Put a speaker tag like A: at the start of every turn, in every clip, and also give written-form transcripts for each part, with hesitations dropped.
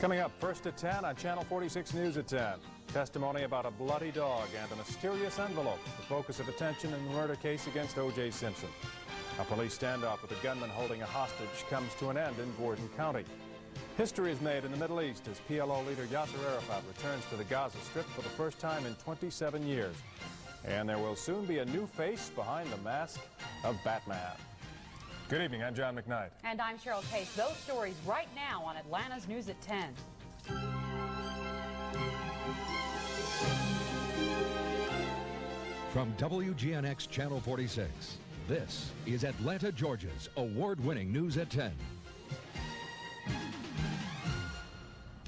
A: Coming up, first at 10 on Channel 46 News at 10. Testimony about a bloody dog and a mysterious envelope, the focus of attention in the murder case against O.J. Simpson. A police standoff with a gunman holding a hostage comes to an end in Gordon County. History is made in the Middle East as PLO leader Yasser Arafat returns to the Gaza Strip for the first time in 27 years. And there will soon be a new face behind the mask of Batman. Good evening, I'm John McKnight.
B: And I'm Cheryl Case. Those stories right now on Atlanta's News at 10.
C: From WGNX Channel 46, this is Atlanta, Georgia's award-winning News at 10.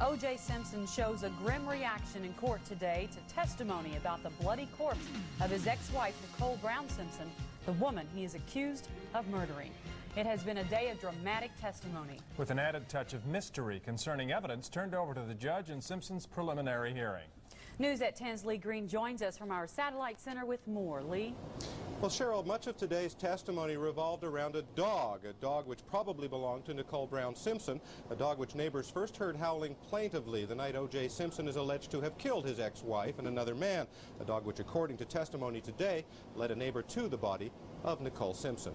B: O.J. Simpson shows a grim reaction in court today to testimony about the bloody corpse of his ex-wife, Nicole Brown Simpson, the woman he is accused of murdering. It has been a day of dramatic testimony,
A: with an added touch of mystery concerning evidence turned over to the judge in Simpson's preliminary hearing.
B: News at 10's Lee Green joins us from our satellite center with more. Lee?
D: Well, Cheryl, much of today's testimony revolved around a dog which probably belonged to Nicole Brown Simpson, a dog which neighbors first heard howling plaintively the night O.J. Simpson is alleged to have killed his ex-wife and another man, a dog which, according to testimony today, led a neighbor to the body of Nicole Simpson.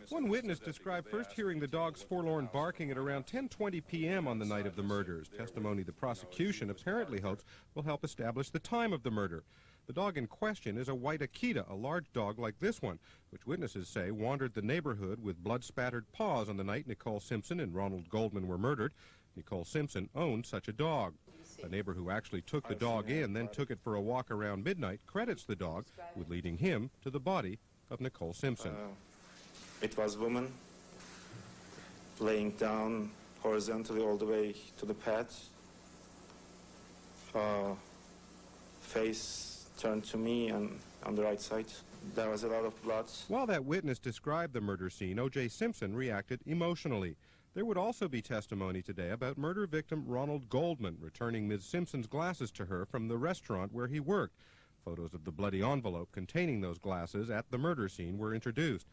E: One witness described first hearing the dog's forlorn barking at around 10:20 p.m. on the night of the murders. Testimony the prosecution apparently hopes will help establish the time of the murder. The dog in question is a white Akita, a large dog like this one, which witnesses say wandered the neighborhood with blood-spattered paws on the night Nicole Simpson and Ronald Goldman were murdered. Nicole Simpson owned such a dog. A neighbor who actually took the dog in, then took it for a walk around midnight, credits the dog with leading him to the body of Nicole Simpson.
F: It was a woman laying down horizontally all the way to the path. Face turned to me and on the right side. There was a lot of blood.
E: While that witness described the murder scene, O.J. Simpson reacted emotionally. There would also be testimony today about murder victim Ronald Goldman returning Ms. Simpson's glasses to her from the restaurant where he worked. Photos of the bloody envelope containing those glasses at the murder scene were introduced.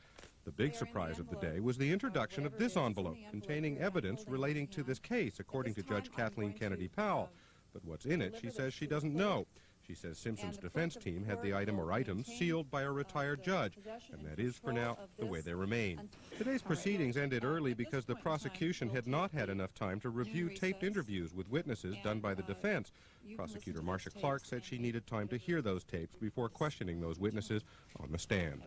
E: The big surprise of the day was the introduction of this envelope containing evidence relating to this case, according to Judge Kathleen Kennedy Powell. But what's in it, she says she doesn't know. She says Simpson's defense team had the item or items sealed by a retired judge, and that is, for now, the way they remain. Today's proceedings ended early because the prosecution had not had enough time to review taped interviews with witnesses done by the defense. Prosecutor Marcia Clark said she needed time to hear those tapes before questioning those witnesses on the stand.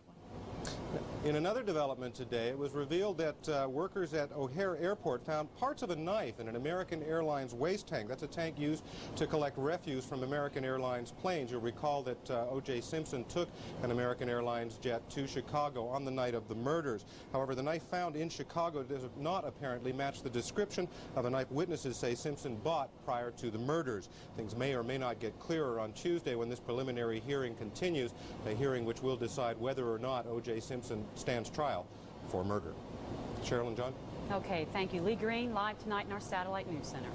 D: In another development today, it was revealed that workers at O'Hare Airport found parts of a knife in an American Airlines waste tank. That's a tank used to collect refuse from American Airlines planes. You'll recall that O.J. Simpson took an American Airlines jet to Chicago on the night of the murders. However, the knife found in Chicago does not apparently match the description of a knife witnesses say Simpson bought prior to the murders. Things may or may not get clearer on Tuesday when this preliminary hearing continues, a hearing which will decide whether or not O.J. Simpson stands trial for murder. Cheryl and John?
B: Okay, thank you. Lee Green, live tonight in our Satellite News Center.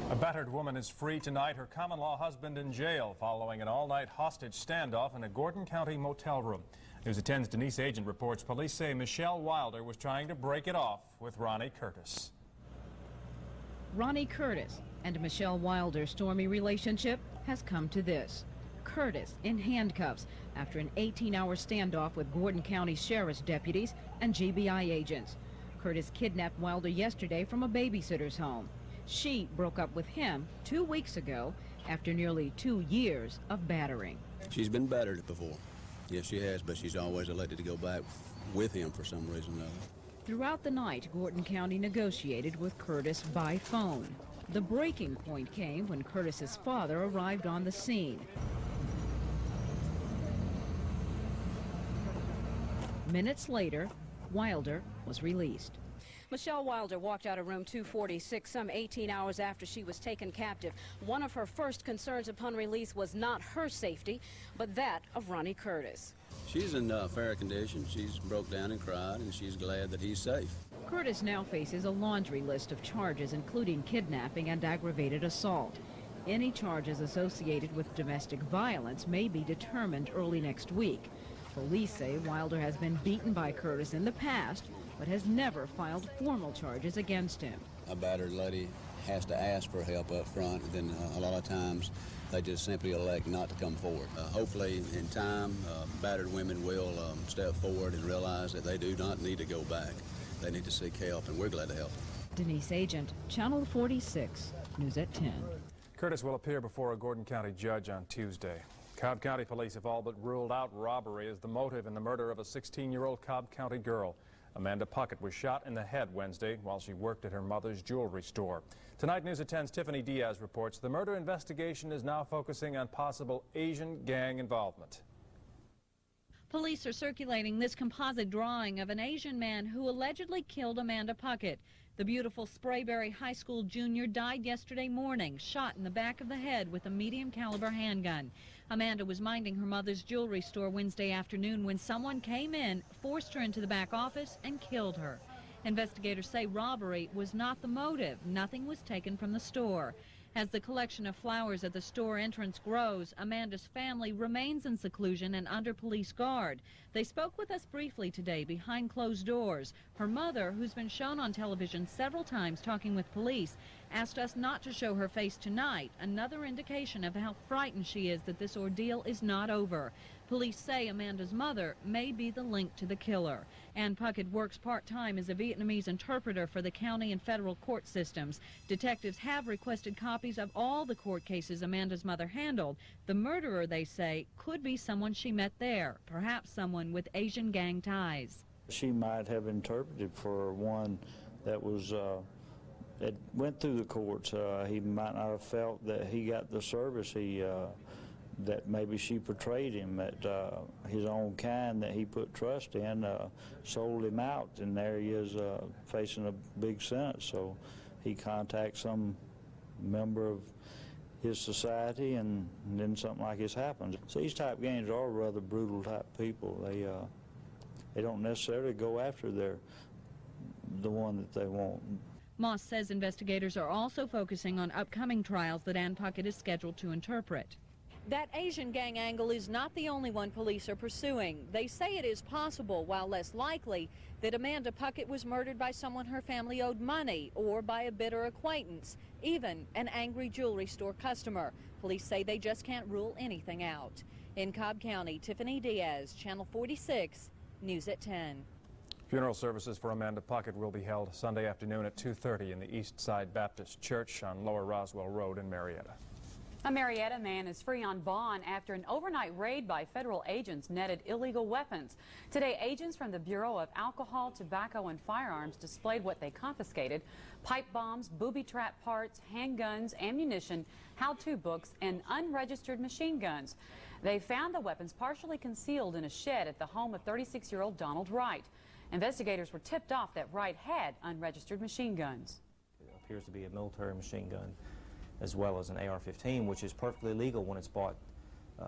A: A battered woman is free tonight, her common-law husband in jail following an all-night hostage standoff in a Gordon County motel room. News at 10's Denise Agent reports police say Michelle Wilder was trying to break it off with Ronnie Curtis.
G: Ronnie Curtis and Michelle Wilder's stormy relationship has come to this. Curtis in handcuffs after an 18-hour standoff with Gordon County Sheriff's deputies and GBI agents. Curtis kidnapped Wilder yesterday from a babysitter's home. She broke up with him 2 weeks ago after nearly 2 years of battering.
H: She's been battered before. Yes, she has, but she's always elected to go back with him for some reason or another.
G: Throughout the night, Gordon County negotiated with Curtis by phone. The breaking point came when Curtis's father arrived on the scene. Minutes later, Wilder was released.
I: Michelle Wilder walked out of room 246 some 18 hours after she was taken captive. One of her first concerns upon release was not her safety, but that of Ronnie Curtis.
H: She's in fair condition. She's broke down and cried, and she's glad that he's safe.
G: Curtis now faces a laundry list of charges, including kidnapping and aggravated assault. Any charges associated with domestic violence may be determined early next week. Police say Wilder has been beaten by Curtis in the past, but has never filed formal charges against him.
H: a battered lady has to ask for help up front, then a lot of times they just simply elect not to come forward. Hopefully in time, battered women will step forward and realize that they do not need to go back. They need to seek help, and we're glad to help them.
G: Denise Agent, Channel 46, News at 10.
A: Curtis will appear before a Gordon County judge on Tuesday. Cobb County police have all but ruled out robbery as the motive in the murder of a 16-year-old Cobb County girl. Amanda Puckett was shot in the head Wednesday while she worked at her mother's jewelry store. Tonight, News at 10's Tiffany Diaz reports the murder investigation is now focusing on possible Asian gang involvement.
G: Police are circulating this composite drawing of an Asian man who allegedly killed Amanda Puckett. The beautiful Sprayberry High School junior died yesterday morning, shot in the back of the head with a medium caliber handgun. Amanda was minding her mother's jewelry store Wednesday afternoon when someone came in, forced her into the back office, and killed her. Investigators say robbery was not the motive. Nothing was taken from the store. As the collection of flowers at the store entrance grows, Amanda's family remains in seclusion and under police guard. They spoke with us briefly today behind closed doors. Her mother, who's been shown on television several times talking with police, asked us not to show her face tonight, another indication of how frightened she is that this ordeal is not over. Police say Amanda's mother may be the link to the killer. Ann Puckett works part-time as a Vietnamese interpreter for the county and federal court systems. Detectives have requested copies of all the court cases Amanda's mother handled. The murderer, they say, could be someone she met there, perhaps someone with Asian gang ties.
J: She might have interpreted for one that was that went through the courts. He might not have felt that he got the service that maybe she portrayed him, that his own kind that he put trust in sold him out, and there he is facing a big sentence. So he contacts some member of his society, and then something like this happens. So these type gangs are rather brutal type people. They don't necessarily go after the one that they want.
G: Moss says investigators are also focusing on upcoming trials that Ann Puckett is scheduled to interpret. That Asian gang angle is not the only one police are pursuing. They say it is possible, while less likely, that Amanda Puckett was murdered by someone her family owed money or by a bitter acquaintance, even an angry jewelry store customer. Police say they just can't rule anything out. In Cobb County, Tiffany Diaz, Channel 46, News at 10.
A: Funeral services for Amanda Puckett will be held Sunday afternoon at 2:30 in the East Side Baptist Church on Lower Roswell Road in Marietta.
B: A Marietta man is free on bond after an overnight raid by federal agents netted illegal weapons. Today, agents from the Bureau of Alcohol, Tobacco, and Firearms displayed what they confiscated: pipe bombs, booby trap parts, handguns, ammunition, how-to books, and unregistered machine guns. They found the weapons partially concealed in a shed at the home of 36-year-old Donald Wright. Investigators were tipped off that Wright had unregistered machine guns.
K: It appears to be a military machine gun, as well as an AR-15, which is perfectly legal when it's bought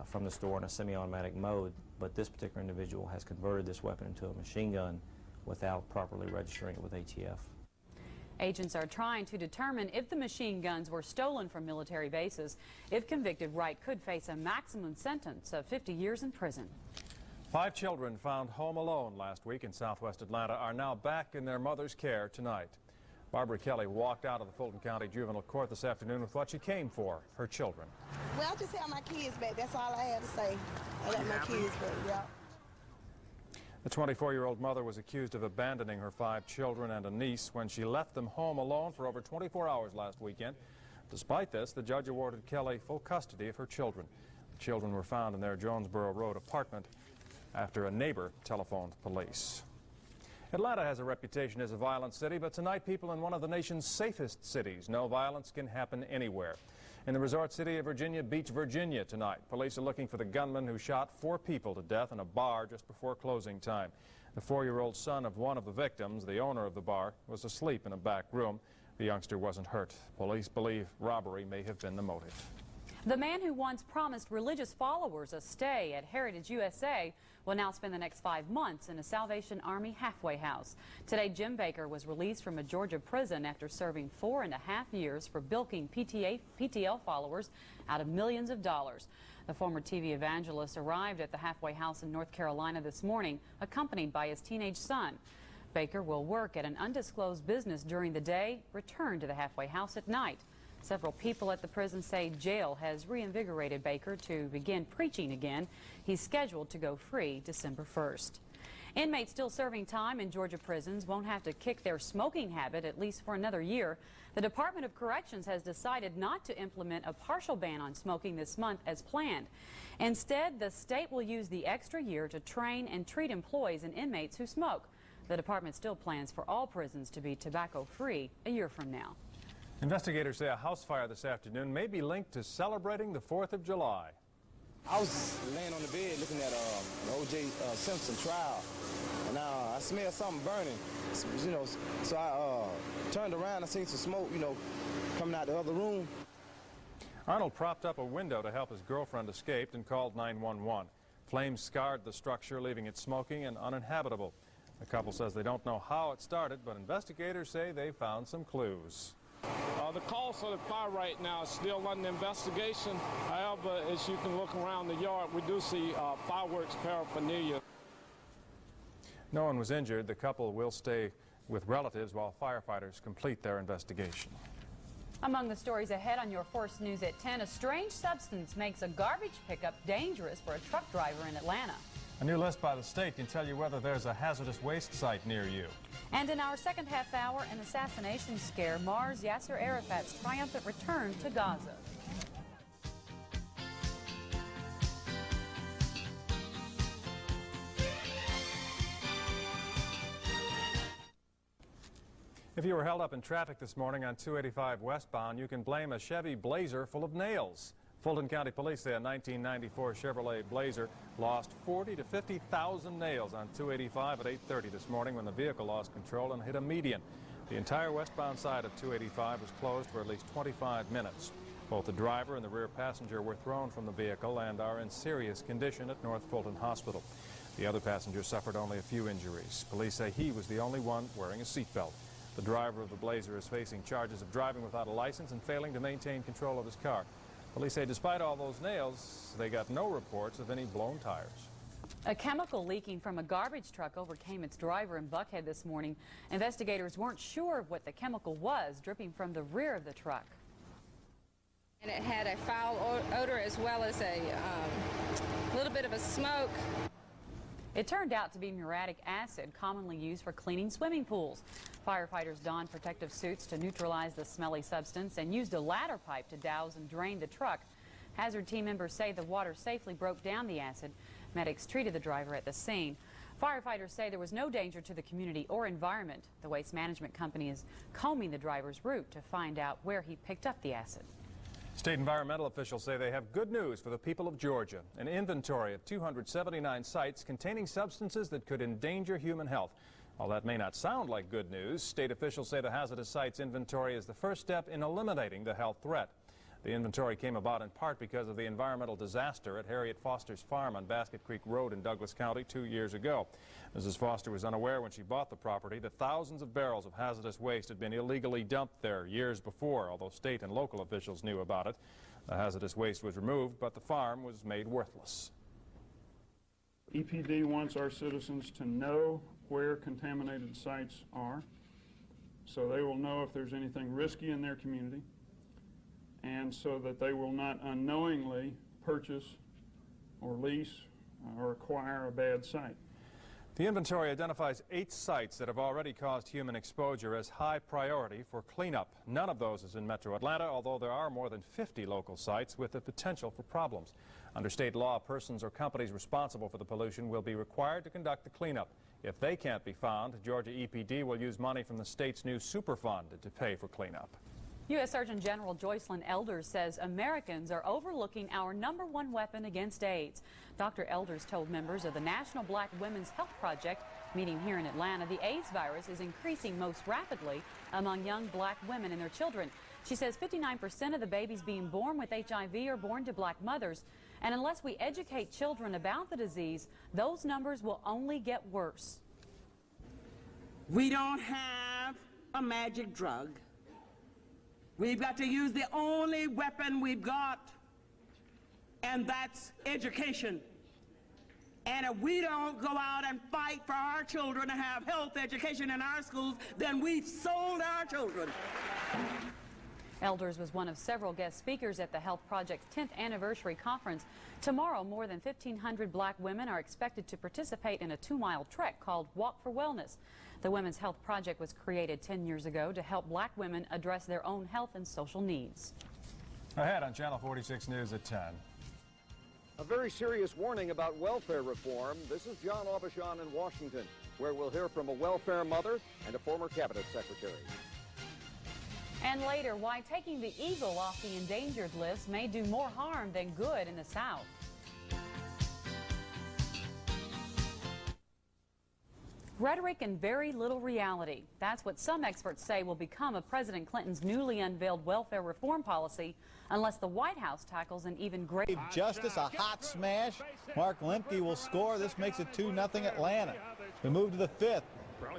K: from the store in a semi-automatic mode, but this particular individual has converted this weapon into a machine gun without properly registering it with ATF.
B: Agents are trying to determine if the machine guns were stolen from military bases. If convicted, Wright could face a maximum sentence of 50 years in prison.
A: 5 children found home alone last week in southwest Atlanta are now back in their mother's care tonight. Barbara Kelly walked out of the Fulton County Juvenile Court this afternoon with what she came for, her children.
L: Well, I just have my kids back. That's all I had to say. I got my kids back, yeah.
A: The 24-year-old mother was accused of abandoning her 5 children and a niece when she left them home alone for over 24 hours last weekend. Despite this, the judge awarded Kelly full custody of her children. The children were found in their Jonesboro Road apartment after a neighbor telephoned police. Atlanta has a reputation as a violent city, but tonight people in one of the nation's safest cities know violence can happen anywhere. In the resort city of Virginia Beach, Virginia tonight, police are looking for the gunman who shot 4 people to death in a bar just before closing time. The 4-year-old son of one of the victims, the owner of the bar, was asleep in a back room. The youngster wasn't hurt. Police believe robbery may have been the motive.
B: The man who once promised religious followers a stay at Heritage USA will now spend the next 5 months in a Salvation Army halfway house. Today, Jim Bakker was released from a Georgia prison after serving 4.5 years for bilking PTL followers out of millions of dollars. The former TV evangelist arrived at the halfway house in North Carolina this morning, accompanied by his teenage son. Bakker will work at an undisclosed business during the day, return to the halfway house at night. Several people at the prison say jail has reinvigorated Bakker to begin preaching again. He's scheduled to go free December 1st. Inmates still serving time in Georgia prisons won't have to kick their smoking habit at least for another year. The Department of Corrections has decided not to implement a partial ban on smoking this month as planned. Instead, the state will use the extra year to train and treat employees and inmates who smoke. The department still plans for all prisons to be tobacco-free a year from now.
A: Investigators say a house fire this afternoon may be linked to celebrating the 4th of July.
M: I was laying on the bed looking at the O.J. Simpson trial, and I smelled something burning, you know, so I turned around and seen some smoke, you know, coming out the other room.
A: Arnold propped up a window to help his girlfriend escape and called 911. Flames scarred the structure, leaving it smoking and uninhabitable. The couple says they don't know how it started, but investigators say they found some clues.
N: The cause for the fire right now is still under investigation. However, as you can look around the yard, we do see fireworks paraphernalia.
A: No one was injured. The couple will stay with relatives while firefighters complete their investigation.
B: Among the stories ahead on your Force News at 10, a strange substance makes a garbage pickup dangerous for a truck driver in Atlanta.
A: A new list by the state can tell you whether there's a hazardous waste site near you.
B: And in our second half hour, an assassination scare mars Yasser Arafat's triumphant return to Gaza.
A: If you were held up in traffic this morning on 285 westbound, you can blame a Chevy Blazer full of nails. Fulton County Police say a 1994 Chevrolet Blazer lost 40 to 50,000 nails on 285 at 8:30 this morning when the vehicle lost control and hit a median. The entire westbound side of 285 was closed for at least 25 minutes. Both the driver and the rear passenger were thrown from the vehicle and are in serious condition at North Fulton Hospital. The other passenger suffered only a few injuries. Police say he was the only one wearing a seatbelt. The driver of the Blazer is facing charges of driving without a license and failing to maintain control of his car. Police say despite all those nails, they got no reports of any blown tires.
B: A chemical leaking from a garbage truck overcame its driver in Buckhead this morning. Investigators weren't sure of what the chemical was dripping from the rear of the truck.
O: And it had a foul odor as well as a little bit of a smoke.
B: It turned out to be muriatic acid, commonly used for cleaning swimming pools. Firefighters donned protective suits to neutralize the smelly substance and used a ladder pipe to douse and drain the truck. Hazard team members say the water safely broke down the acid. Medics treated the driver at the scene. Firefighters say there was no danger to the community or environment. The waste management company is combing the driver's route to find out where he picked up the acid.
A: State environmental officials say they have good news for the people of Georgia. An inventory of 279 sites containing substances that could endanger human health. While that may not sound like good news, state officials say the hazardous sites inventory is the first step in eliminating the health threat. The inventory came about in part because of the environmental disaster at Harriet Foster's farm on Basket Creek Road in Douglas County 2 years ago. Mrs. Foster was unaware when she bought the property that thousands of barrels of hazardous waste had been illegally dumped there years before, although state and local officials knew about it. The hazardous waste was removed, but the farm was made worthless.
P: EPD wants our citizens to know where contaminated sites are, so they will know if there's anything risky in their community, and so that they will not unknowingly purchase or lease or acquire a bad site.
A: The inventory identifies 8 sites that have already caused human exposure as high priority for cleanup. None of those is in Metro Atlanta, although there are more than 50 local sites with the potential for problems. Under state law, persons or companies responsible for the pollution will be required to conduct the cleanup. If they can't be found, Georgia EPD will use money from the state's new Superfund to pay for cleanup.
B: U.S. Surgeon General Joycelyn Elders says Americans are overlooking our #1 weapon against AIDS. Dr. Elders told members of the National Black Women's Health Project meeting here in Atlanta the AIDS virus is increasing most rapidly among young black women and their children. She says 59% of the babies being born with HIV are born to black mothers. And unless we educate children about the disease, those numbers will only get worse.
Q: We don't have a magic drug. We've got to use the only weapon we've got, and that's education. And if we don't go out and fight for our children to have health education in our schools, then we've sold our children.
B: Elders was one of several guest speakers at the Health Project's 10th anniversary conference. Tomorrow, more than 1,500 black women are expected to participate in a 2-mile trek called Walk for Wellness. The Women's Health Project was created 10 years ago to help black women address their own health and social needs.
A: Ahead on Channel 46 News at 10.
R: A very serious warning about welfare reform. This is John Aubuchon in Washington, where we'll hear from a welfare mother and a former cabinet secretary.
B: And later, why taking the eagle off the endangered list may do more harm than good in the South. Rhetoric and very little reality. That's what some experts say will become of President Clinton's newly unveiled welfare reform policy unless the White House tackles an even greater
S: justice, a hot smash. Mark Lemke will score. This makes it 2-0 Atlanta. We move to the 5th.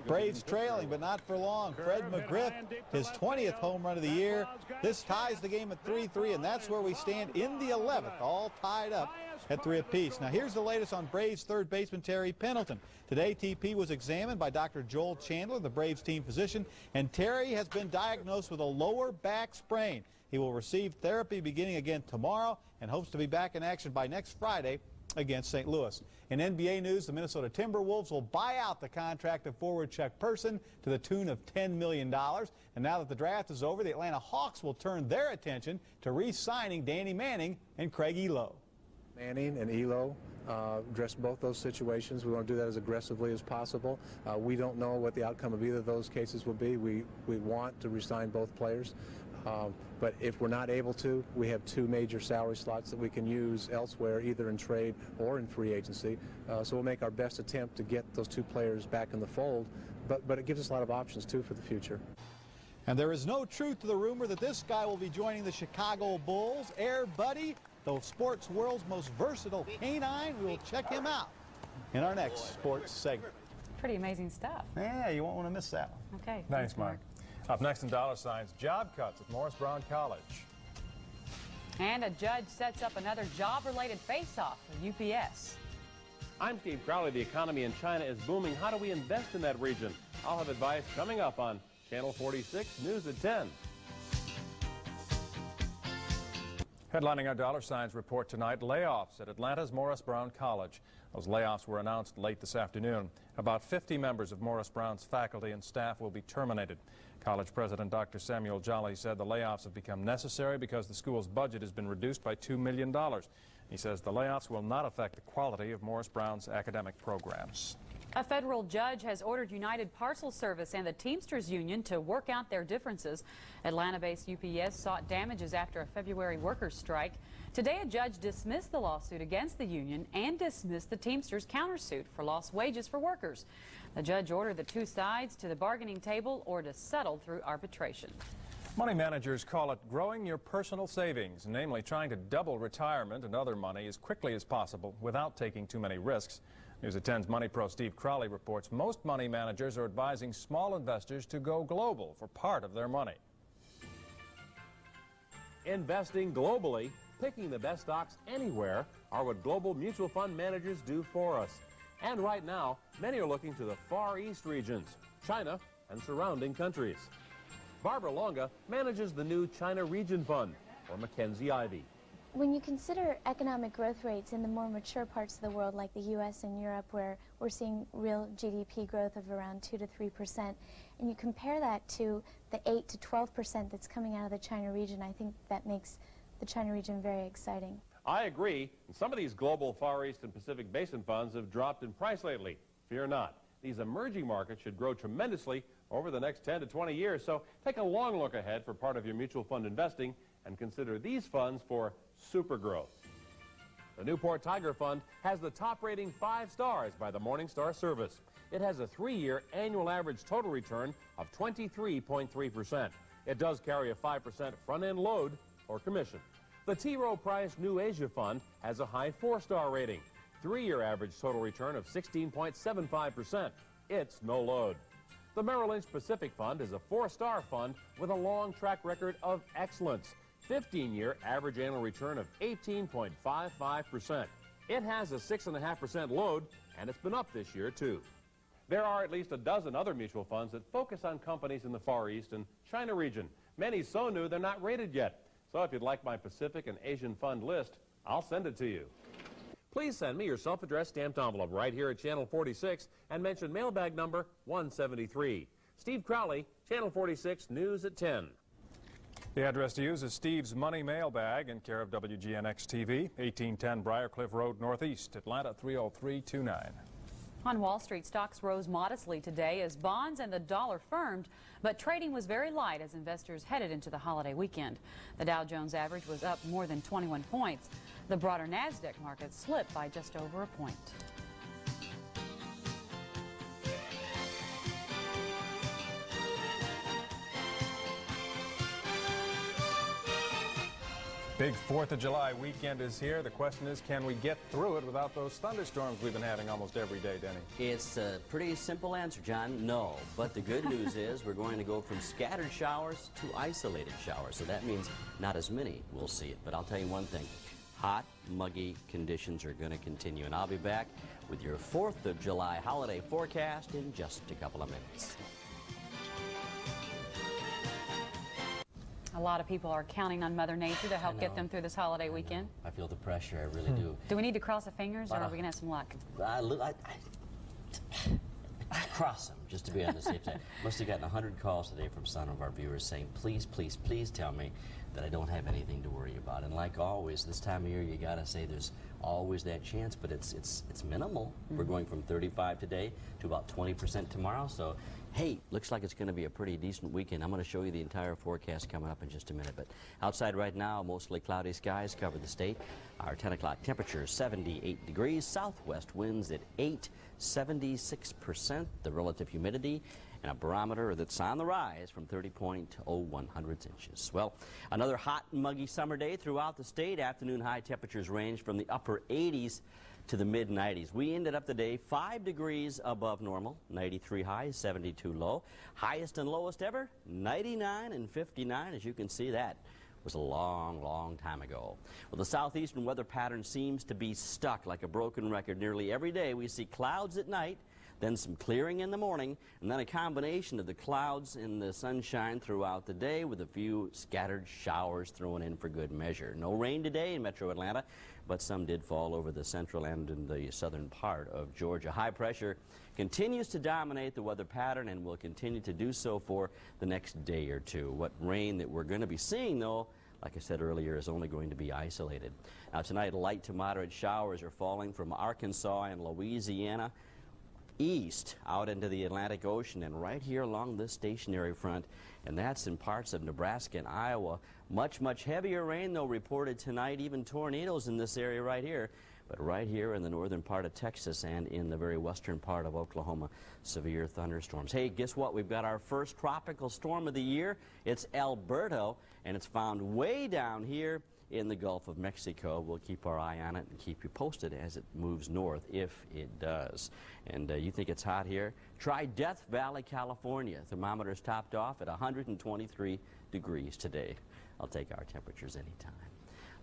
S: Braves trailing, but not for long. Fred McGriff, his 20th home run of the year. This ties the game at 3-3, and that's where we stand in the 11th, all tied up at 3 apiece. Now, here's the latest on Braves third baseman Terry Pendleton. Today, TP was examined by Dr. Joel Chandler, the Braves team physician, and Terry has been diagnosed with a lower back sprain. He will receive therapy beginning again tomorrow and hopes to be back in action by next Friday against St. Louis. In NBA news, the Minnesota Timberwolves will buy out the contract of forward Chuck Person to the tune of $10 million. And now that the draft is over, the Atlanta Hawks will turn their attention to re-signing Danny Manning and Craig Elo.
T: Manning and Elo address both those situations. We want to do that as aggressively as possible. We don't know what the outcome of either of those cases will be. We want to re-sign both players. But if we're not able to, we have 2 major salary slots that we can use elsewhere, either in trade or in free agency. So we'll make our best attempt to get those 2 players back in the fold. But it gives us a lot of options, too, for the future.
S: And there is no truth to the rumor that this guy will be joining the Chicago Bulls. Air Buddy, the sports world's most versatile canine. We will check him out in our next sports segment.
B: Pretty amazing stuff.
S: Yeah, you won't want to miss that one.
B: Okay.
A: Thanks, Mark. Up next in dollar signs, job cuts at Morris Brown College.
B: And a judge sets up another job-related face-off for UPS.
U: I'm Steve Crowley. The economy in China is booming. How do we invest in that region? I'll have advice coming up on Channel 46 News at 10.
A: Headlining our dollar signs report tonight, layoffs at Atlanta's Morris Brown College. Those layoffs were announced late this afternoon. About 50 members of Morris Brown's faculty and staff will be terminated. College President Dr. Samuel Jolly said the layoffs have become necessary because the school's budget has been reduced by $2 million. He says the layoffs will not affect the quality of Morris Brown's academic programs.
B: A federal judge has ordered United Parcel Service and the Teamsters Union to work out their differences. Atlanta-based UPS sought damages after a February workers' strike. Today, a judge dismissed the lawsuit against the union and dismissed the Teamsters' countersuit for lost wages for workers. The judge ordered the 2 sides to the bargaining table or to settle through arbitration.
A: Money managers call it growing your personal savings, namely trying to double retirement and other money as quickly as possible without taking too many risks. News at 10's Money Pro Steve Crowley reports most money managers are advising small investors to go global for part of their money.
U: Investing globally, picking the best stocks anywhere are what global mutual fund managers do for us. And right now, many are looking to the Far East regions, China and surrounding countries. Barbara Longa manages the new China Region Fund, or Mackenzie Ivy.
V: When you consider economic growth rates in the more mature parts of the world, like the U.S. and Europe, where we're seeing real GDP growth of around 2 to 3%, and you compare that to the 8 to 12% that's coming out of the China region, I think that makes the China region very exciting.
U: I agree. Some of these global Far East and Pacific Basin funds have dropped in price lately. Fear not. These emerging markets should grow tremendously over the next 10 to 20 years, so take a long look ahead for part of your mutual fund investing and consider these funds for super growth. The Newport Tiger Fund has the top rating 5 stars by the Morningstar Service. It has a 3-year annual average total return of 23.3%. It does carry a 5% front-end load or commission. The T. Rowe Price New Asia Fund has a high 4-star rating, 3-year average total return of 16.75%. It's no load. The Merrill Lynch Pacific Fund is a 4-star fund with a long track record of excellence, 15-year average annual return of 18.55%. It has a 6.5% load, and it's been up this year, too. There are at least a dozen other mutual funds that focus on companies in the Far East and China region. Many so new they're not rated yet. So if you'd like my Pacific and Asian fund list, I'll send it to you. Please send me your self-addressed stamped envelope right here at Channel 46 and mention mailbag number 173. Steve Crowley, Channel 46 News at 10.
A: The address to use is Steve's Money Mailbag in care of WGNX-TV, 1810 Briarcliff Road Northeast, Atlanta 30329.
B: On Wall Street, stocks rose modestly today as bonds and the dollar firmed, but trading was very light as investors headed into the holiday weekend. The Dow Jones average was up more than 21 points. The broader NASDAQ market slipped by just over a point.
A: Big 4th of July weekend is here. The question is, can we get through it without those thunderstorms we've been having almost every day, Denny?
C: It's a pretty simple answer, John. No. But the good news is we're going to go from scattered showers to isolated showers. So that means not as many will see it. But I'll tell you one thing. Hot, muggy conditions are going to continue. And I'll be back with your 4th of July holiday forecast in just a couple of minutes.
B: A lot of people are counting on Mother Nature to help get them through this holiday weekend.
C: I feel the pressure, I really do.
B: Do we need to cross our fingers, or are we going to have some luck?
C: I cross them just to be on the safe side. Must have gotten 100 calls today from some of our viewers saying, please, please, please tell me that I don't have anything to worry about. And like always, this time of year, you got to say there's always that chance, but it's minimal. We're going from 35 today to about 20% tomorrow. So, hey, looks like it's going to be a pretty decent weekend. I'm going to show you the entire forecast coming up in just a minute. But outside right now, mostly cloudy skies cover the state. Our 10 o'clock temperature, 78 degrees. Southwest winds at 8, 76%. The relative humidity, and a barometer that's on the rise from 30.01 inches. Well, another hot and muggy summer day throughout the state. Afternoon high temperatures range from the upper 80s to the mid-90s. We ended up the day 5 degrees above normal, 93 high, 72 low. Highest and lowest ever, 99 and 59. As you can see, that was a long, long time ago. Well, the southeastern weather pattern seems to be stuck like a broken record. Nearly every day we see clouds at night, then some clearing in the morning, and then a combination of the clouds and the sunshine throughout the day with a few scattered showers thrown in for good measure. No rain today in metro Atlanta, but some did fall over the central and in the southern part of Georgia. High pressure continues to dominate the weather pattern and will continue to do so for the next day or two. What rain that we're going to be seeing, though, like I said earlier, is only going to be isolated. Now tonight, light to moderate showers are falling from Arkansas and Louisiana east out into the Atlantic Ocean and right here along this stationary front, and that's in parts of Nebraska and Iowa. Much, much heavier rain, though, reported tonight, even tornadoes in this area right here. But right here in the northern part of Texas and in the very western part of Oklahoma, severe thunderstorms. Hey, guess what? We've got our first tropical storm of the year. It's Alberto, and it's found way down here in the Gulf of Mexico. We'll keep our eye on it and keep you posted as it moves north, if it does. And you think it's hot here? Try Death Valley, California. Thermometers topped off at 123 degrees today. I'll take our temperatures anytime.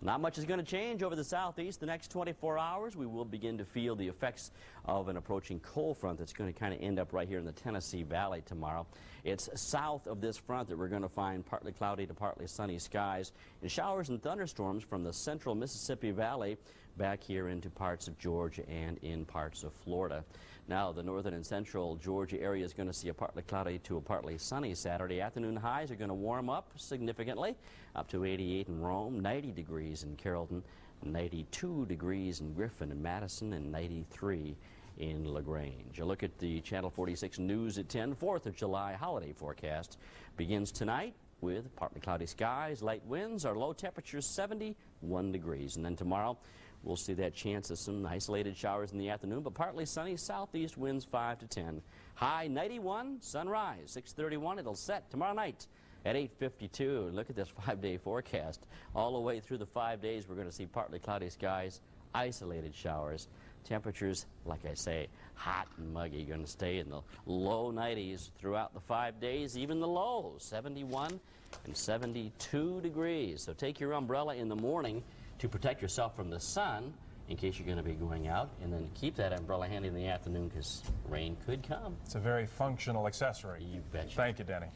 C: Not much is going to change over the southeast. The next 24 hours, we will begin to feel the effects of an approaching cold front that's going to kind of end up right here in the Tennessee Valley tomorrow. It's south of this front that we're going to find partly cloudy to partly sunny skies and showers and thunderstorms from the central Mississippi Valley back here into parts of Georgia and in parts of Florida. Now, the northern and central Georgia area is going to see a partly cloudy to a partly sunny Saturday. Afternoon highs are going to warm up significantly, up to 88 in Rome, 90 degrees in Carrollton, 92 degrees in Griffin and Madison, and 93 in LaGrange. A look at the Channel 46 News at 10. 4th of July holiday forecast begins tonight with partly cloudy skies, light winds, our low temperature 71 degrees. And then tomorrow, we'll see that chance of some isolated showers in the afternoon, but partly sunny, southeast winds 5 to 10. High 91, sunrise 6:31. It'll set tomorrow night at 8:52. Look at this 5-day forecast. All the way through the 5 days, we're going to see partly cloudy skies, isolated showers. Temperatures, like I say, hot and muggy, going to stay in the low 90s throughout the 5 days, even the lows, 71 and 72 degrees. So take your umbrella in the morning to protect yourself from the sun, in case you're going to be going out, and then keep that umbrella handy in the afternoon because rain could come.
A: It's a very functional accessory.
C: You betcha.
A: Thank you, Denny.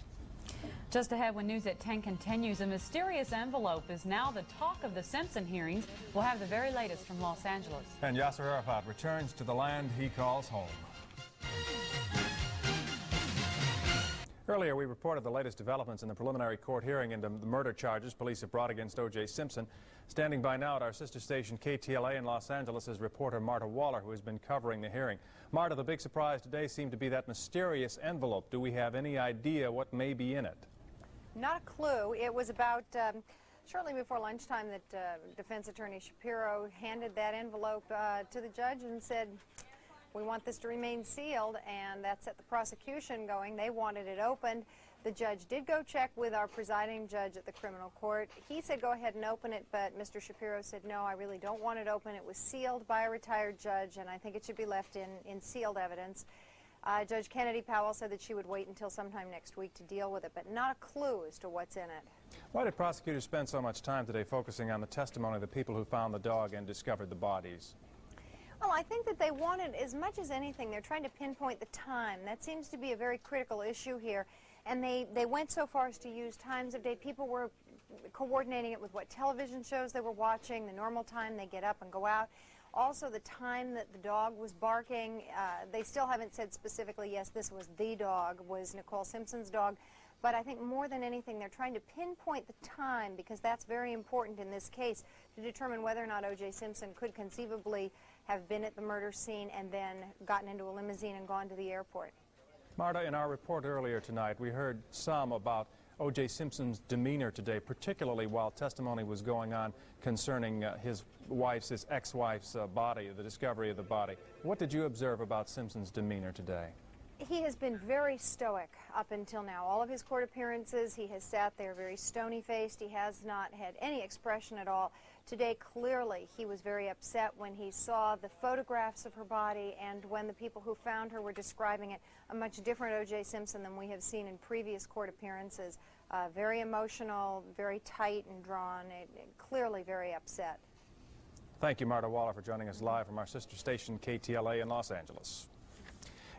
B: Just ahead when News at 10 continues, a mysterious envelope is now the talk of the Simpson hearings. We'll have the very latest from Los Angeles.
A: And Yasser Arafat returns to the land he calls home. Earlier, we reported the latest developments in the preliminary court hearing into the murder charges police have brought against O.J. Simpson. Standing by now at our sister station KTLA in Los Angeles is reporter Marta Waller, who has been covering the hearing. Marta, the big surprise today seemed to be that mysterious envelope. Do we have any idea what may be in it?
E: Not a clue. It was about shortly before lunchtime that defense attorney Shapiro handed that envelope to the judge and said, "We want this to remain sealed," and that set the prosecution going. They wanted it opened. The judge did go check with our presiding judge at the criminal court. He said go ahead and open it, but Mr. Shapiro said, no, I really don't want it open. It was sealed by a retired judge, and I think it should be left in sealed evidence. Judge Kennedy Powell said that she would wait until sometime next week to deal with it, but not a clue as to what's in it.
A: Why did prosecutors spend so much time today focusing on the testimony of the people who found the dog and discovered the bodies?
E: Well, I think that they wanted, as much as anything, they're trying to pinpoint the time. That seems to be a very critical issue here. And they went so far as to use times of day. People were coordinating it with what television shows they were watching, the normal time they get up and go out. Also, the time that the dog was barking. They still haven't said specifically, yes, this was the dog, was Nicole Simpson's dog. But I think more than anything, they're trying to pinpoint the time, because that's very important in this case, to determine whether or not O.J. Simpson could conceivably have been at the murder scene and then gotten into a limousine and gone to the airport.
A: Marta, in our report earlier tonight, we heard some about O.J. Simpson's demeanor today, particularly while testimony was going on concerning his ex-wife's body, the discovery of the body. What did you observe about Simpson's demeanor today?
E: He has been very stoic up until now. All of his court appearances, he has sat there very stony-faced. He has not had any expression at all. Today, clearly, he was very upset when he saw the photographs of her body and when the people who found her were describing it, a much different O.J. Simpson than we have seen in previous court appearances. Very emotional, very tight and drawn, clearly very upset.
A: Thank you, Marta Waller, for joining us live from our sister station, KTLA in Los Angeles.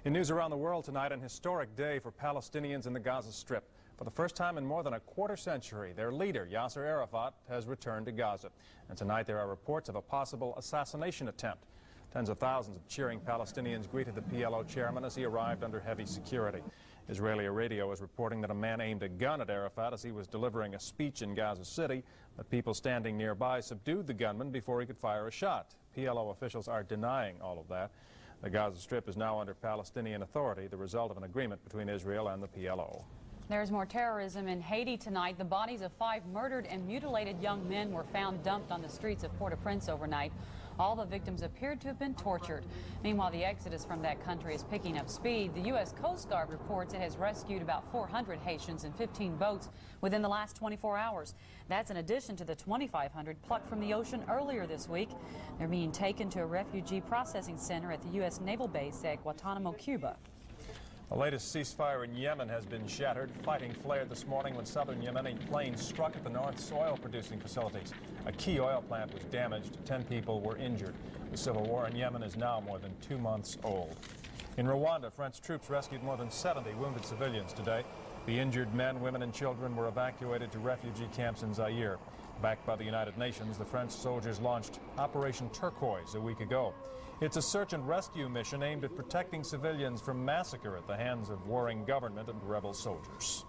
A: In news around the world tonight, an historic day for Palestinians in the Gaza Strip. For the first time in more than a quarter century, their leader, Yasser Arafat, has returned to Gaza. And tonight there are reports of a possible assassination attempt. Tens of thousands of cheering Palestinians greeted the PLO chairman as he arrived under heavy security. Israeli radio is reporting that a man aimed a gun at Arafat as he was delivering a speech in Gaza City, but people standing nearby subdued the gunman before he could fire a shot. PLO officials are denying all of that. The Gaza Strip is now under Palestinian authority, the result of an agreement between Israel and the PLO.
B: There's more terrorism in Haiti tonight. The bodies of 5 murdered and mutilated young men were found dumped on the streets of Port-au-Prince overnight. All the victims appeared to have been tortured. Meanwhile, the exodus from that country is picking up speed. The U.S. Coast Guard reports it has rescued about 400 Haitians in 15 boats within the last 24 hours. That's in addition to the 2,500 plucked from the ocean earlier this week. They're being taken to a refugee processing center at the U.S. Naval Base at Guantanamo, Cuba.
A: The latest ceasefire in Yemen has been shattered. Fighting flared this morning when southern Yemeni planes struck at the North's oil-producing facilities. A key oil plant was damaged. 10 people were injured. The civil war in Yemen is now more than 2 months old. In Rwanda, French troops rescued more than 70 wounded civilians today. The injured men, women, and children were evacuated to refugee camps in Zaire. Backed by the United Nations, the French soldiers launched Operation Turquoise a week ago. It's a search and rescue mission aimed at protecting civilians from massacre at the hands of warring government and rebel soldiers.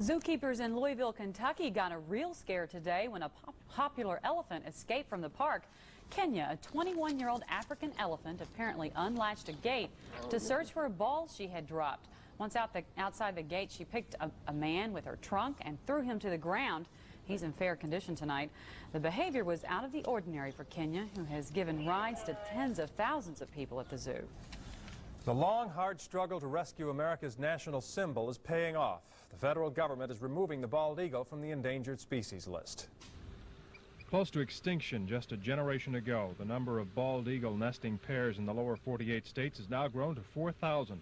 B: Zookeepers in Louisville, Kentucky got a real scare today when a popular elephant escaped from the park. Kenya, a 21-year-old African elephant, apparently unlatched a gate to search for a ball she had dropped. Once outside the gate, she picked a man with her trunk and threw him to the ground. He's in fair condition tonight. The behavior was out of the ordinary for Kenya, who has given rides to tens of thousands of people at the zoo.
A: The long, hard struggle to rescue America's national symbol is paying off. The federal government is removing the bald eagle from the endangered species list.
F: Close to extinction just a generation ago, the number of bald eagle nesting pairs in the lower 48 states has now grown to 4,000.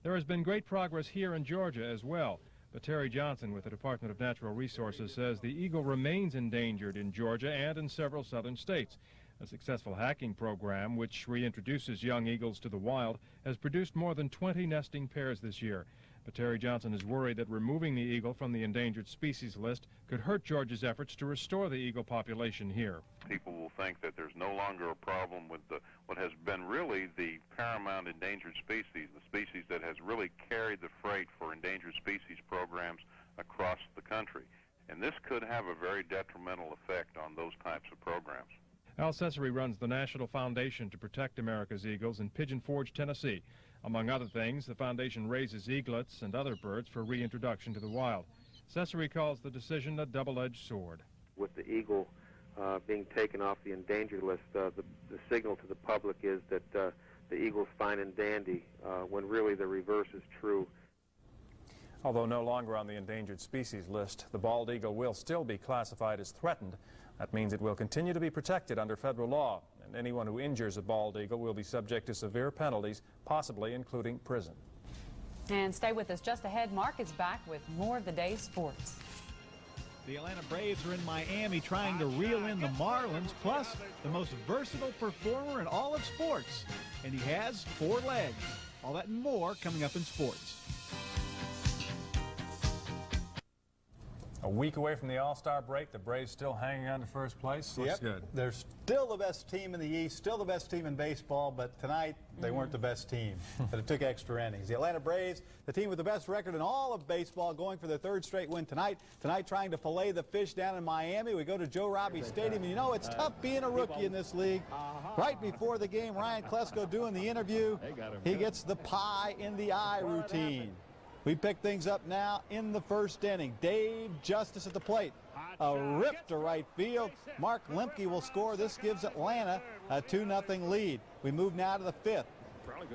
F: There has been great progress here in Georgia as well. But Terry Johnson with the Department of Natural Resources says the eagle remains endangered in Georgia and in several southern states. A successful hacking program, which reintroduces young eagles to the wild, has produced more than 20 nesting pairs this year. But Terry Johnson is worried that removing the eagle from the endangered species list could hurt Georgia's efforts to restore the eagle population here.
D: People will think that there's no longer a problem with what has been really the paramount endangered species, the species that has really carried the freight for endangered species programs across the country. And this could have a very detrimental effect on those types of programs.
F: Al Cesare runs the National Foundation to Protect America's Eagles in Pigeon Forge, Tennessee. Among other things, the foundation raises eaglets and other birds for reintroduction to the wild. Cesare calls the decision a double-edged sword.
I: With the eagle being taken off the endangered list, the signal to the public is that the eagle's fine and dandy, when really the reverse is true.
A: Although no longer on the endangered species list, the bald eagle will still be classified as threatened. That means it will continue to be protected under federal law, and anyone who injures a bald eagle will be subject to severe penalties, possibly including prison.
B: And stay with us. Just ahead, Mark is back with more of the day's sports.
W: The Atlanta Braves are in Miami trying to reel in the Marlins, plus the most versatile performer in all of sports. And he has 4 legs. All that and more coming up in sports.
A: A week away from the All-Star break, the Braves still hanging on to first place. Looks good.
S: They're still the best team in the East, still the best team in baseball, but tonight they weren't the best team. But it took extra innings. The Atlanta Braves, the team with the best record in all of baseball, going for their 3rd straight win tonight. Tonight trying to fillet the fish down in Miami. We go to Joe Robbie Stadium, and you know it's tough being a rookie in this league. Right before the game, Ryan Klesko doing the interview. He gets the pie in the eye routine. We pick things up now in the 1st inning. Dave Justice at the plate. A rip to right field. Mark Lemke will score. This gives Atlanta a 2-0 lead. We move now to the 5th.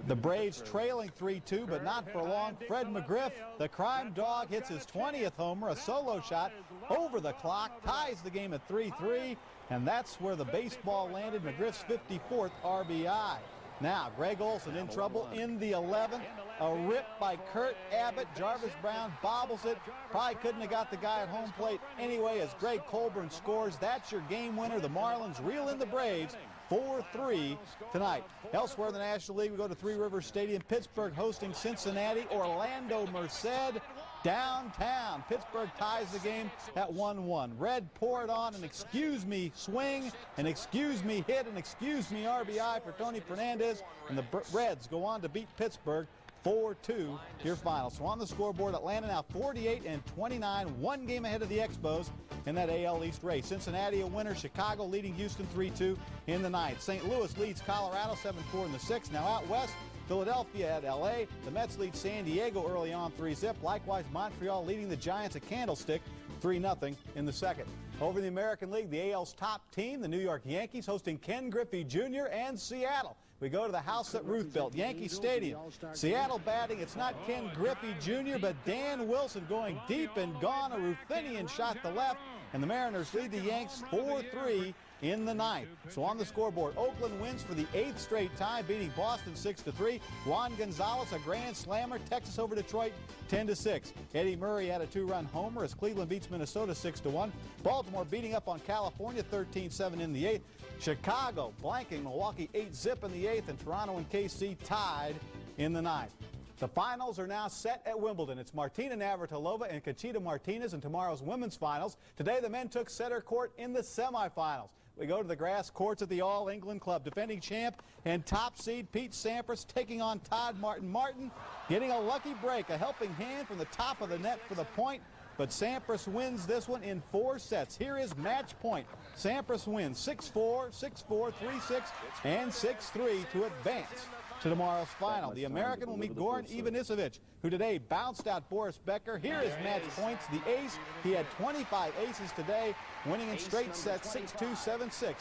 S: The Braves trailing 3-2, but not for long. Fred McGriff, the crime dog, hits his 20th homer, a solo shot over the clock, ties the game at 3-3, and that's where the baseball landed, McGriff's 54th RBI. Now, Greg Olson in trouble in the 11th. A rip by Kurt Abbott. Jarvis Brown bobbles it. Probably couldn't have got the guy at home plate anyway as Greg Colburn scores. That's your game winner. The Marlins reel in the Braves 4-3 tonight. Elsewhere in the National League, we go to Three Rivers Stadium. Pittsburgh hosting Cincinnati. Orlando Merced downtown. Pittsburgh ties the game at 1-1. Red poured on an excuse me swing, an excuse me hit, an excuse me RBI for Tony Fernandez, and the Reds go on to beat Pittsburgh 4-2 your final. So on the scoreboard, Atlanta now 48-29, 1 game ahead of the Expos in that AL East race. Cincinnati a winner, Chicago leading Houston 3-2 in the 9th. St. Louis leads Colorado 7-4 in the 6th. Now out west, Philadelphia at L.A. The Mets lead San Diego early on 3-0. Likewise, Montreal leading the Giants at Candlestick 3-0 in the 2nd. Over in the American League, the AL's top team, the New York Yankees, hosting Ken Griffey Jr. and Seattle. We go to the house that Ruth built, Yankee Stadium. Seattle batting, it's not Ken Griffey Jr., but Dan Wilson going deep and gone. A Ruthenian shot to left, and the Mariners lead the Yanks 4-3 in the 9th. So on the scoreboard, Oakland wins for the 8th straight time, beating Boston 6-3. Juan Gonzalez, a grand slammer. Texas over Detroit 10-6. Eddie Murray had a 2-run homer as Cleveland beats Minnesota 6-1. Baltimore beating up on California 13-7 in the 8th. Chicago blanking Milwaukee 8-0 in the 8th, and Toronto and KC tied in the 9th. The finals are now set at Wimbledon. It's Martina Navratilova and Conchita Martinez in tomorrow's women's finals. Today the men took center court in the semifinals. We go to the grass courts at the All England Club. Defending champ and top seed Pete Sampras taking on Todd Martin. Martin getting a lucky break, a helping hand from the top of the net for the point, but Sampras wins this one in 4 sets. Here is match point. Sampras wins 6-4, 6-4, 3-6, and 6-3 to advance to tomorrow's final. The American will meet Goran Ivanisevic, who today bounced out Boris Bakker. Here is match points. The ace, he had 25 aces today, winning in straight sets 6-2, 7-6,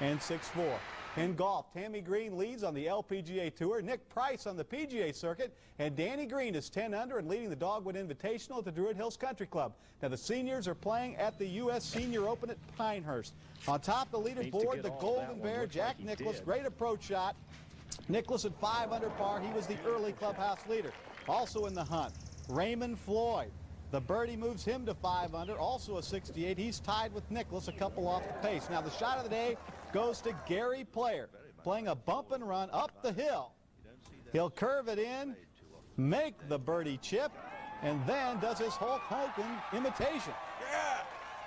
S: and 6-4. In golf, Tammy Green leads on the LPGA Tour, Nick Price on the PGA Circuit, and Danny Green is 10 under and leading the Dogwood Invitational at the Druid Hills Country Club. Now the seniors are playing at the U.S. Senior Open at Pinehurst. On top of the leaderboard, the Golden Bear, Jack Nicklaus, great approach shot. Nicklaus at 5 under par. He was the early clubhouse leader. Also in the hunt, Raymond Floyd. The birdie moves him to 5 under, also a 68. He's tied with Nicklaus, a couple off the pace. Now the shot of the day goes to Gary Player, playing a bump and run up the hill. He'll curve it in, make the birdie chip, and then does his Hulk Hogan imitation.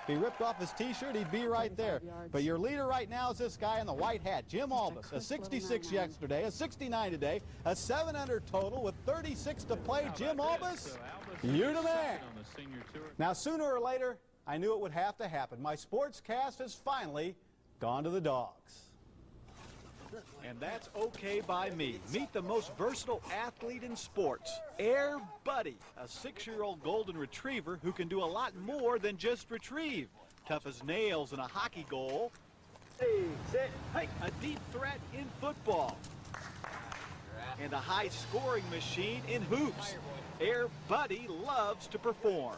S: If he ripped off his t-shirt, he'd be right there. But your leader right now is this guy in the white hat, Jim Albus. A 66 yesterday, a 69 today, a 700 total with 36 to play. Jim Albus, you the man. Now, sooner or later, I knew it would have to happen. My sportscast has finally gone to the dogs. And that's okay by me. Meet the most versatile athlete in sports, Air Buddy, a 6-year-old golden retriever who can do a lot more than just retrieve. Tough as nails in a hockey goal. Hey, sit, hey, a deep threat in football. And a high-scoring machine in hoops. Air Buddy loves to perform.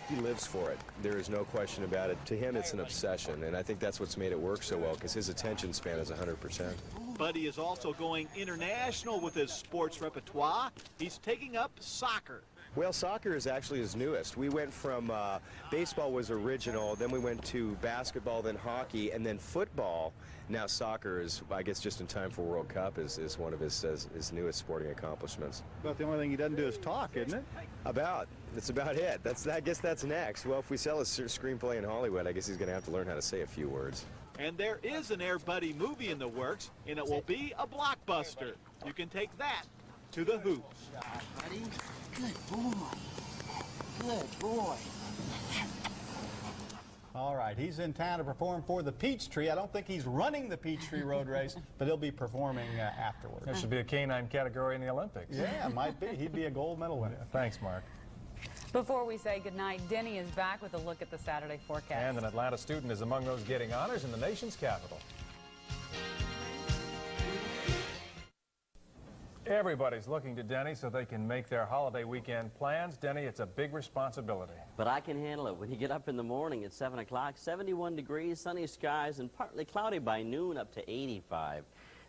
G: He lives for it. There is no question about it. To him, it's an obsession, and I think that's what's made it work so well, because his attention span is 100%.
S: Buddy is also going international with his sports repertoire. He's taking up soccer.
G: Well, soccer is actually his newest. We went from baseball was original, then we went to basketball, then hockey, and then football. Now soccer is, I guess, just in time for World Cup is one of his newest sporting accomplishments.
S: But the only thing he doesn't do is talk, isn't it?
G: That's about it. I guess that's next. Well, if we sell a screenplay in Hollywood, I guess he's going to have to learn how to say a few words.
S: And there is an Air Buddy movie in the works, and it will be a blockbuster. You can take that to the hoops.
Q: Buddy. Good boy. Good boy.
S: All right, he's in town to perform for the Peachtree. I don't think he's running the Peachtree Road Race, but he'll be performing afterwards.
A: There should be a canine category in the Olympics.
S: Yeah, might be. He'd be a gold medal winner.
A: Thanks, Mark.
B: Before we say goodnight, Denny is back with a look at the Saturday forecast.
A: And an Atlanta student is among those getting honors in the nation's capital. Everybody's looking to Denny so they can make their holiday weekend plans. Denny, it's a big responsibility.
C: But I can handle it. When you get up in the morning at 7 o'clock, 71 degrees, sunny skies, and partly cloudy by noon, up to 85.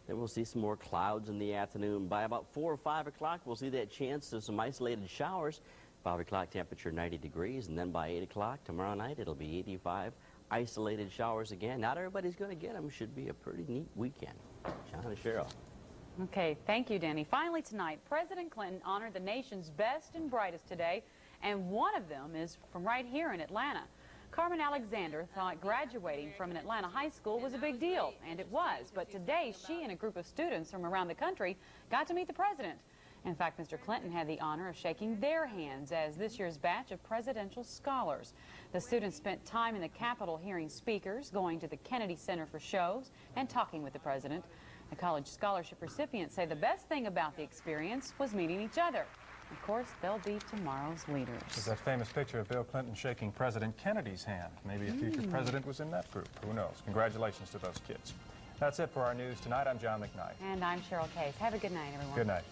C: Then we'll see some more clouds in the afternoon. By about 4 or 5 o'clock, we'll see that chance of some isolated showers. 5 o'clock temperature 90 degrees, and then by 8 o'clock tomorrow night it'll be 85. Isolated showers again. Not everybody's going to get them. Should be a pretty neat weekend. Sean and Cheryl.
B: Okay, thank you, Danny. Finally tonight, President Clinton honored the nation's best and brightest today, and one of them is from right here in Atlanta. Carmen Alexander thought graduating from an Atlanta high school was a big deal, and it was. But today, she and a group of students from around the country got to meet the president. In fact, Mr. Clinton had the honor of shaking their hands as this year's batch of presidential scholars. The students spent time in the Capitol hearing speakers, going to the Kennedy Center for shows, and talking with the president. The college scholarship recipients say the best thing about the experience was meeting each other. Of course, they'll be tomorrow's leaders.
A: There's that famous picture of Bill Clinton shaking President Kennedy's hand. Maybe a future president was in that group. Who knows? Congratulations to those kids. That's it for our news tonight. I'm John McKnight.
B: And I'm Cheryl Case. Have a good night, everyone.
A: Good night.